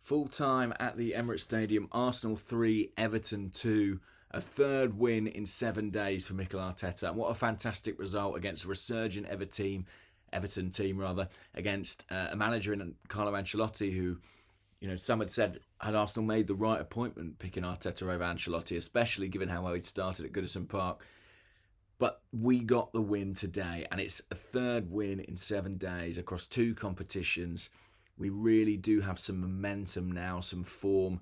Full time at the Emirates Stadium, Arsenal 3, Everton 2. A third win in 7 days for Mikel Arteta. And what a fantastic result against a resurgent Everton team, against a manager in Carlo Ancelotti who, some had said had Arsenal made the right appointment picking Arteta over Ancelotti, especially given how well he started at Goodison Park. But we got the win today, and it's a third win in 7 days across 2 competitions. We really do have some momentum now, some form.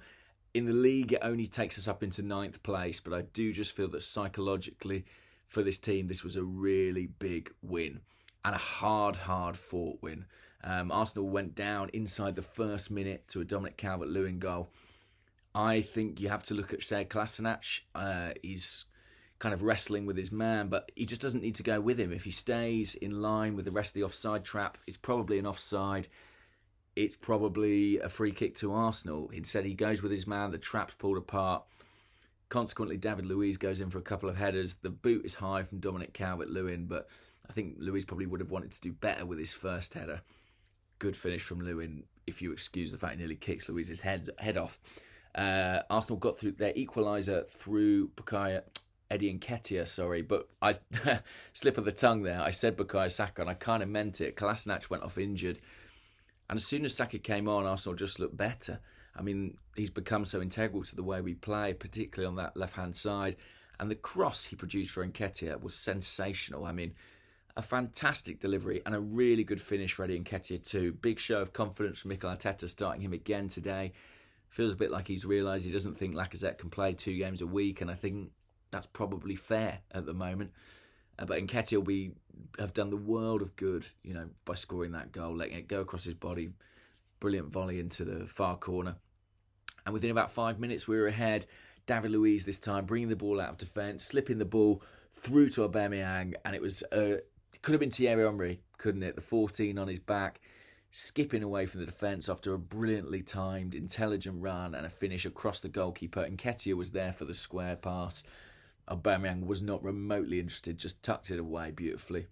In the league, it only takes us up into 9th place, but I do just feel that psychologically for this team, this was a really big win and a hard-fought win. Arsenal went down inside the first minute to a Dominic Calvert-Lewin goal. I think you have to look at Sead Kolasinac. He's kind of wrestling with his man, but he just doesn't need to go with him. If he stays in line with the rest of the offside trap, it's probably an offside. It's probably a free kick to Arsenal. Instead, he goes with his man. The trap's pulled apart. Consequently, David Luiz goes in for a couple of headers. The boot is high from Dominic Calvert-Lewin, but I think Luiz probably would have wanted to do better with his first header. Good finish from Lewin, if you excuse the fact he nearly kicks Luiz's head off. Arsenal got through their equaliser through Eddie Nketiah, but I slip of the tongue there. I said Bukayo Saka, and I kind of meant it. Kolasinac went off injured. And as soon as Saka came on, Arsenal just looked better. I mean, he's become so integral to the way we play, particularly on that left-hand side. And the cross he produced for Nketiah was sensational. I mean, a fantastic delivery and a really good finish for Eddie Nketiah too. Big show of confidence from Mikel Arteta starting him again today. Feels a bit like he's realised he doesn't think Lacazette can play 2 games a week, and I think that's probably fair at the moment. But Nketiah will have done the world of good, by scoring that goal, letting it go across his body. Brilliant volley into the far corner. And within about 5 minutes, we were ahead. David Luiz this time, bringing the ball out of defence, slipping the ball through to Aubameyang. And it could have been Thierry Henry, couldn't it? The 14 on his back, skipping away from the defence after a brilliantly timed, intelligent run and a finish across the goalkeeper. Nketiah was there for the square pass. Aubameyang was not remotely interested, just tucked it away beautifully.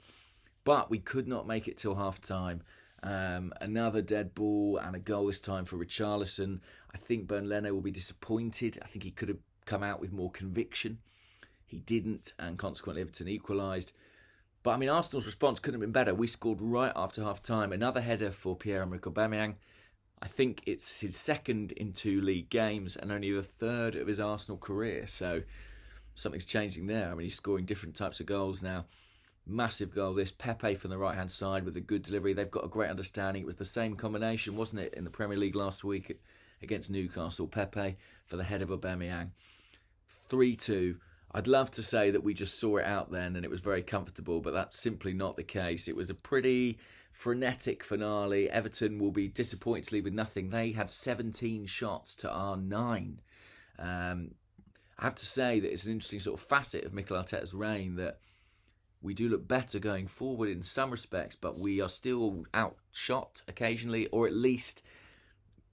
But we could not make it till half-time. Another dead ball and a goal this time for Richarlison. I think Auba and Leno will be disappointed. I think he could have come out with more conviction. He didn't, and consequently Everton equalised. But, Arsenal's response couldn't have been better. We scored right after half-time. Another header for Pierre-Emerick Aubameyang. I think it's his second in 2 league games and only the third of his Arsenal career. So something's changing there. He's scoring different types of goals now. Massive goal this. Pepe from the right-hand side with a good delivery. They've got a great understanding. It was the same combination, wasn't it, in the Premier League last week against Newcastle. Pepe for the head of Aubameyang. 3-2. I'd love to say that we just saw it out then and it was very comfortable, but that's simply not the case. It was a pretty frenetic finale. Everton will be disappointed to leave with nothing. They had 17 shots to our 9. I have to say that it's an interesting sort of facet of Mikel Arteta's reign that we do look better going forward in some respects, but we are still outshot occasionally, or at least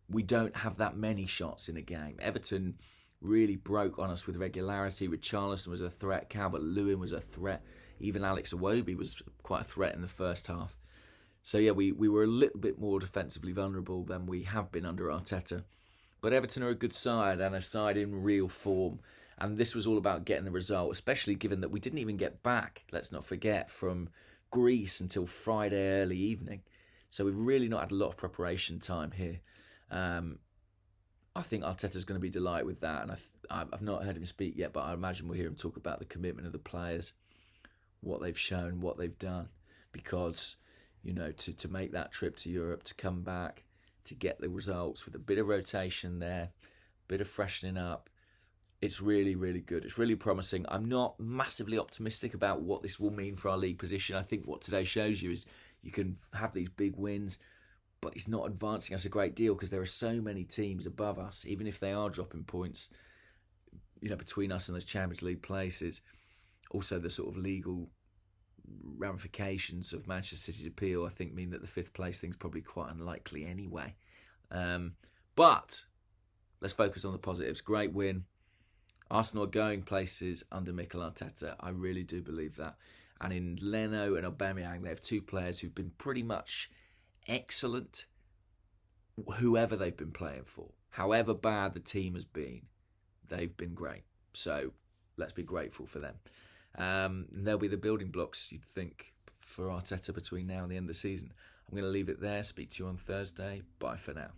we don't have that many shots in a game. Everton really broke on us with regularity. Richarlison was a threat. Calvert-Lewin was a threat. Even Alex Iwobi was quite a threat in the first half. So yeah, we were a little bit more defensively vulnerable than we have been under Arteta. But Everton are a good side and a side in real form. And this was all about getting the result, especially given that we didn't even get back, let's not forget, from Greece until Friday early evening. So we've really not had a lot of preparation time here. I think Arteta's going to be delighted with that. And I've not heard him speak yet, but I imagine we'll hear him talk about the commitment of the players, what they've shown, what they've done. Because, to make that trip to Europe, to come back, to get the results with a bit of rotation there, a bit of freshening up, it's really, really good. It's really promising. I'm not massively optimistic about what this will mean for our league position. I think what today shows you is you can have these big wins, but it's not advancing us a great deal because there are so many teams above us, even if they are dropping points, between us and those Champions League places. Also, the sort of legal ramifications of Manchester City's appeal, I think, mean that the 5th place thing's probably quite unlikely anyway. But let's focus on the positives. Great win. Arsenal are going places under Mikel Arteta. I really do believe that. And in Leno and Aubameyang, they have 2 players who've been pretty much excellent whoever they've been playing for, however bad the team has been, they've been great. So let's be grateful for them. They'll be the building blocks, you'd think, for Arteta between now and the end of the season. I'm going to leave it there. Speak to you on Thursday. Bye for now.